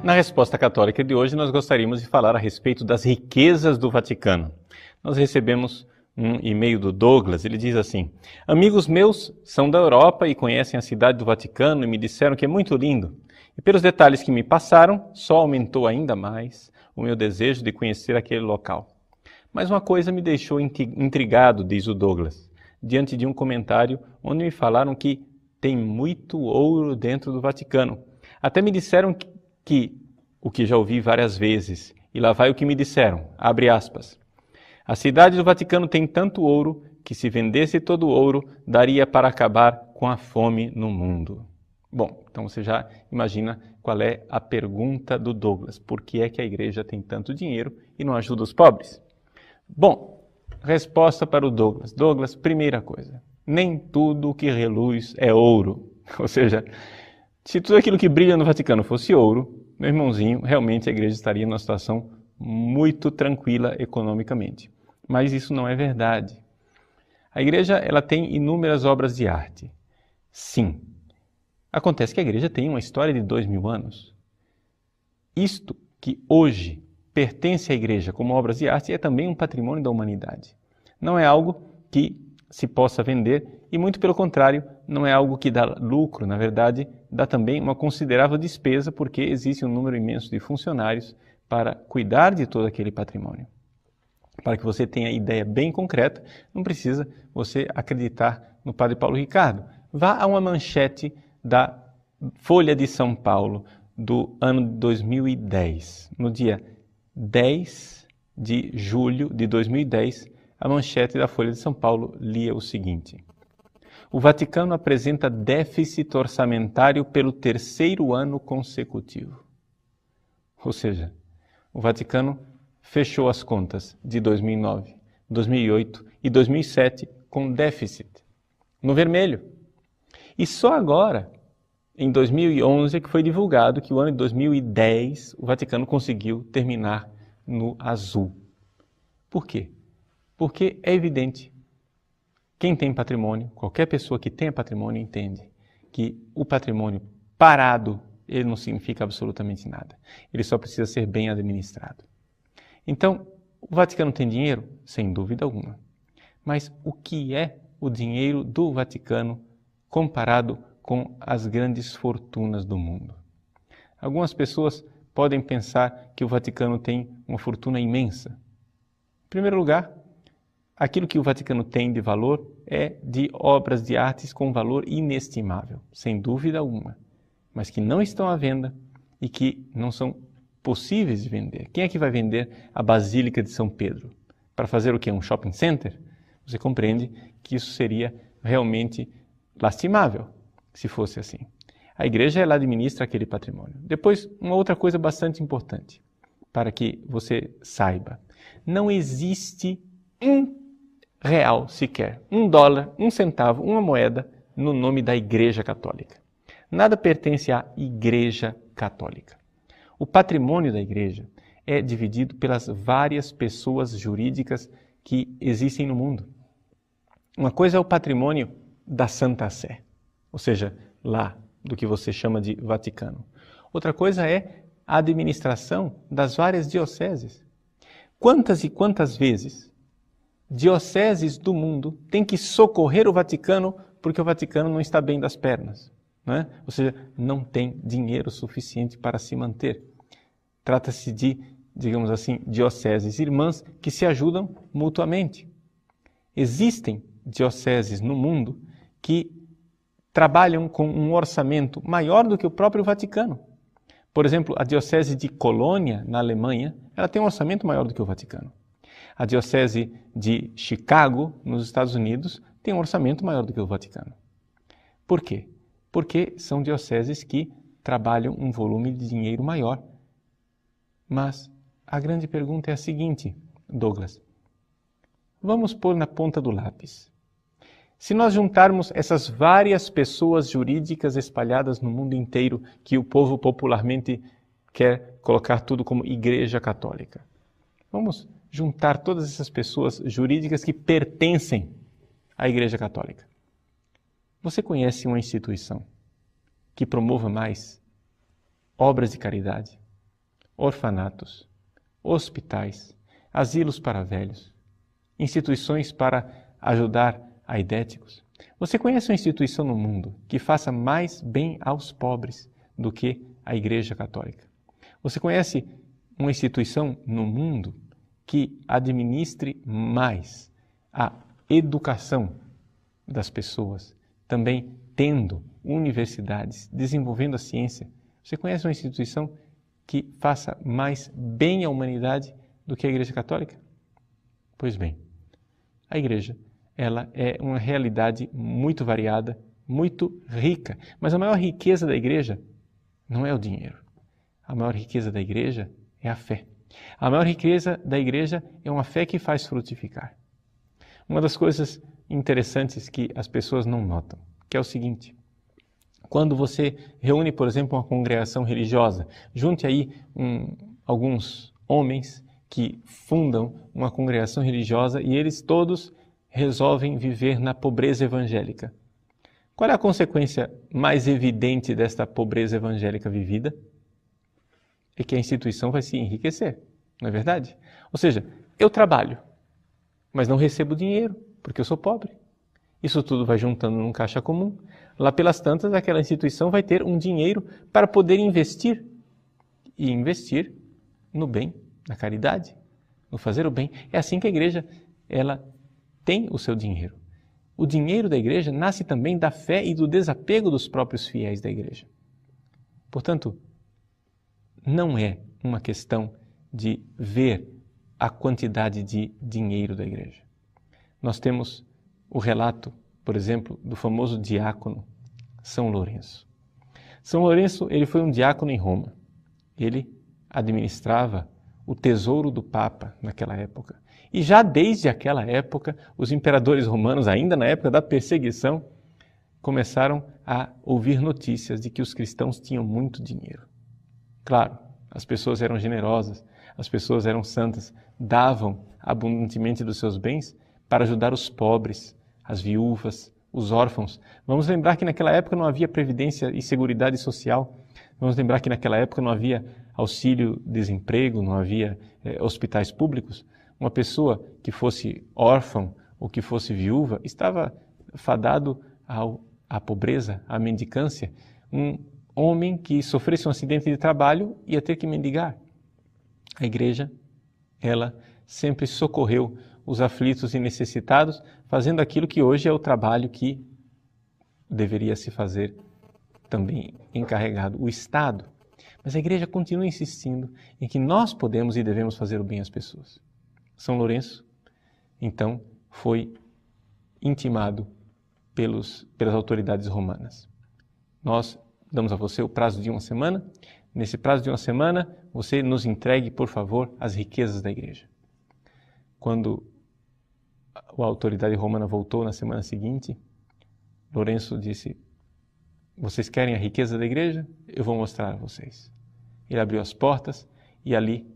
Na resposta católica de hoje, nós gostaríamos de falar a respeito das riquezas do Vaticano. Nós recebemos um e-mail do Douglas, ele diz assim: amigos meus são da Europa e conhecem a cidade do Vaticano e me disseram que é muito lindo. E pelos detalhes que me passaram, só aumentou ainda mais o meu desejo de conhecer aquele local. Mas uma coisa me deixou intrigado, diz o Douglas, diante de um comentário onde me falaram que tem muito ouro dentro do Vaticano. Até me disseram que o que já ouvi várias vezes, e lá vai o que me disseram, abre aspas, a cidade do Vaticano tem tanto ouro que se vendesse todo o ouro, daria para acabar com a fome no mundo. Bom, então você já imagina qual é a pergunta do Douglas, por que é que a igreja tem tanto dinheiro e não ajuda os pobres? Bom, resposta para o Douglas. Douglas, primeira coisa, nem tudo que reluz é ouro, ou seja, se tudo aquilo que brilha no Vaticano fosse ouro, meu irmãozinho, realmente a igreja estaria numa situação muito tranquila economicamente. Mas isso não é verdade. A igreja ela tem inúmeras obras de arte. Sim. Acontece que a igreja tem uma história de 2000 anos. Isto que hoje pertence à igreja como obras de arte é também um patrimônio da humanidade. Não é algo que se possa vender e, muito pelo contrário, não é algo que dá lucro. Na verdade, dá também uma considerável despesa porque existe um número imenso de funcionários para cuidar de todo aquele patrimônio. Para que você tenha ideia bem concreta, não precisa você acreditar no Padre Paulo Ricardo. Vá a uma manchete da Folha de São Paulo do ano de 2010. No dia 10 de julho de 2010, a manchete da Folha de São Paulo lia o seguinte: o Vaticano apresenta déficit orçamentário pelo 3º ano consecutivo. Ou seja, o Vaticano fechou as contas de 2009, 2008 e 2007 com déficit, no vermelho. E só agora, em 2011, é que foi divulgado que o ano de 2010 o Vaticano conseguiu terminar no azul. Por quê? Porque é evidente, quem tem patrimônio, qualquer pessoa que tenha patrimônio entende que o patrimônio parado, ele não significa absolutamente nada. Ele só precisa ser bem administrado. Então, o Vaticano tem dinheiro? Sem dúvida alguma. Mas o que é o dinheiro do Vaticano comparado com as grandes fortunas do mundo? Algumas pessoas podem pensar que o Vaticano tem uma fortuna imensa. Em primeiro lugar, aquilo que o Vaticano tem de valor é de obras de artes com valor inestimável, sem dúvida alguma, mas que não estão à venda e que não são possíveis de vender. Quem é que vai vender a Basílica de São Pedro? Para fazer o quê? Um shopping center? Você compreende que isso seria realmente lastimável, se fosse assim. A igreja, ela administra aquele patrimônio. Depois, uma outra coisa bastante importante, para que você saiba. Não existe R$1 sequer, $1, 1 centavo, uma moeda no nome da Igreja Católica. Nada pertence à Igreja Católica. O patrimônio da Igreja é dividido pelas várias pessoas jurídicas que existem no mundo. Uma coisa é o patrimônio da Santa Sé, ou seja, lá do que você chama de Vaticano. Outra coisa é a administração das várias dioceses. Quantas e quantas vezes dioceses do mundo têm que socorrer o Vaticano porque o Vaticano não está bem das pernas, não é? Ou seja, não tem dinheiro suficiente para se manter. Trata-se de, digamos assim, dioceses irmãs que se ajudam mutuamente. Existem dioceses no mundo que trabalham com um orçamento maior do que o próprio Vaticano. Por exemplo, a diocese de Colônia, na Alemanha, ela tem um orçamento maior do que o Vaticano. A diocese de Chicago, nos Estados Unidos, tem um orçamento maior do que o Vaticano. Por quê? Porque são dioceses que trabalham um volume de dinheiro maior. Mas a grande pergunta é a seguinte, Douglas. Vamos pôr na ponta do lápis. Se nós juntarmos essas várias pessoas jurídicas espalhadas no mundo inteiro, que o povo popularmente quer colocar tudo como Igreja Católica. Vamos juntar todas essas pessoas jurídicas que pertencem à Igreja Católica. Você conhece uma instituição que promova mais obras de caridade, orfanatos, hospitais, asilos para velhos, instituições para ajudar aidéticos? Você conhece uma instituição no mundo que faça mais bem aos pobres do que a Igreja Católica? Você conhece uma instituição no mundo que administre mais a educação das pessoas, também tendo universidades, desenvolvendo a ciência? Você conhece uma instituição que faça mais bem à humanidade do que a Igreja Católica? Pois bem, a Igreja, ela é uma realidade muito variada, muito rica, mas a maior riqueza da Igreja não é o dinheiro. A maior riqueza da Igreja é a fé. A maior riqueza da Igreja é uma fé que faz frutificar. Uma das coisas interessantes que as pessoas não notam, que é o seguinte: quando você reúne, por exemplo, uma congregação religiosa, junte aí alguns homens que fundam uma congregação religiosa e eles todos resolvem viver na pobreza evangélica. Qual é a consequência mais evidente desta pobreza evangélica vivida? É que a instituição vai se enriquecer, não é verdade? Ou seja, eu trabalho, mas não recebo dinheiro, porque eu sou pobre. Isso tudo vai juntando num caixa comum. Lá pelas tantas, aquela instituição vai ter um dinheiro para poder investir. E investir no bem, na caridade, no fazer o bem. É assim que a Igreja, ela tem o seu dinheiro. O dinheiro da Igreja nasce também da fé e do desapego dos próprios fiéis da Igreja. Portanto, não é uma questão de ver a quantidade de dinheiro da Igreja. Nós temos o relato, por exemplo, do famoso diácono São Lourenço. São Lourenço, ele foi um diácono em Roma. Ele administrava o tesouro do Papa naquela época. E já desde aquela época, os imperadores romanos, ainda na época da perseguição, começaram a ouvir notícias de que os cristãos tinham muito dinheiro. Claro, as pessoas eram generosas, as pessoas eram santas, davam abundantemente dos seus bens para ajudar os pobres, as viúvas, os órfãos. Vamos lembrar que naquela época não havia previdência e seguridade social. Vamos lembrar que naquela época não havia auxílio-desemprego, não havia hospitais públicos. Uma pessoa que fosse órfão ou que fosse viúva estava fadado à pobreza, à mendicância. Um homem que sofresse um acidente de trabalho ia ter que mendigar. A Igreja, ela sempre socorreu os aflitos e necessitados, fazendo aquilo que hoje é o trabalho que deveria se fazer também encarregado, o Estado. Mas a Igreja continua insistindo em que nós podemos e devemos fazer o bem às pessoas. São Lourenço, então, foi intimado pelas autoridades romanas. Nós damos a você o prazo de uma semana. Nesse prazo de uma semana, você nos entregue, por favor, as riquezas da Igreja. Quando a autoridade romana voltou na semana seguinte, Lourenço disse: vocês querem a riqueza da Igreja? Eu vou mostrar a vocês. Ele abriu as portas e ali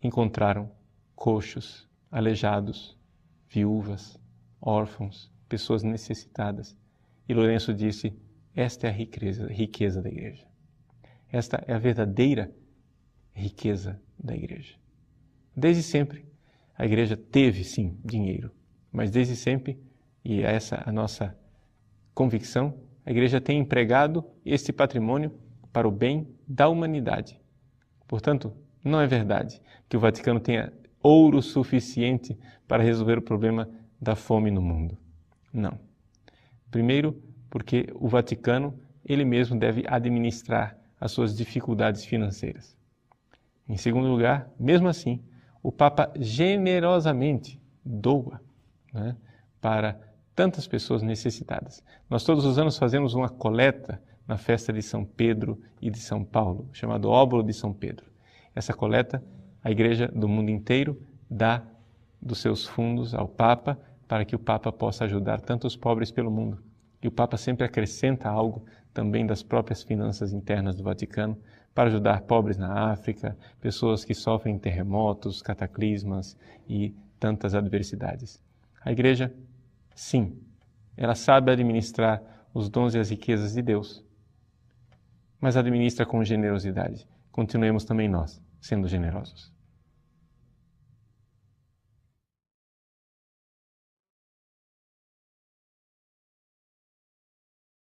encontraram coxos, aleijados, viúvas, órfãos, pessoas necessitadas. E Lourenço disse: esta é a riqueza da Igreja. Esta é a verdadeira riqueza da Igreja. Desde sempre, a Igreja teve, sim, dinheiro, mas desde sempre, e essa é a nossa convicção, a Igreja tem empregado este patrimônio para o bem da humanidade. Portanto, não é verdade que o Vaticano tenha ouro suficiente para resolver o problema da fome no mundo. Não. Primeiro, porque o Vaticano, ele mesmo deve administrar as suas dificuldades financeiras. Em segundo lugar, mesmo assim, o Papa generosamente doa, né, para tantas pessoas necessitadas. Nós todos os anos fazemos uma coleta na festa de São Pedro e de São Paulo, chamado Óbolo de São Pedro. Essa coleta, a Igreja do mundo inteiro dá dos seus fundos ao Papa para que o Papa possa ajudar tantos pobres pelo mundo. E o Papa sempre acrescenta algo também das próprias finanças internas do Vaticano para ajudar pobres na África, pessoas que sofrem terremotos, cataclismas e tantas adversidades. A Igreja, sim, ela sabe administrar os dons e as riquezas de Deus, mas administra com generosidade. Continuemos também nós, sendo generosos.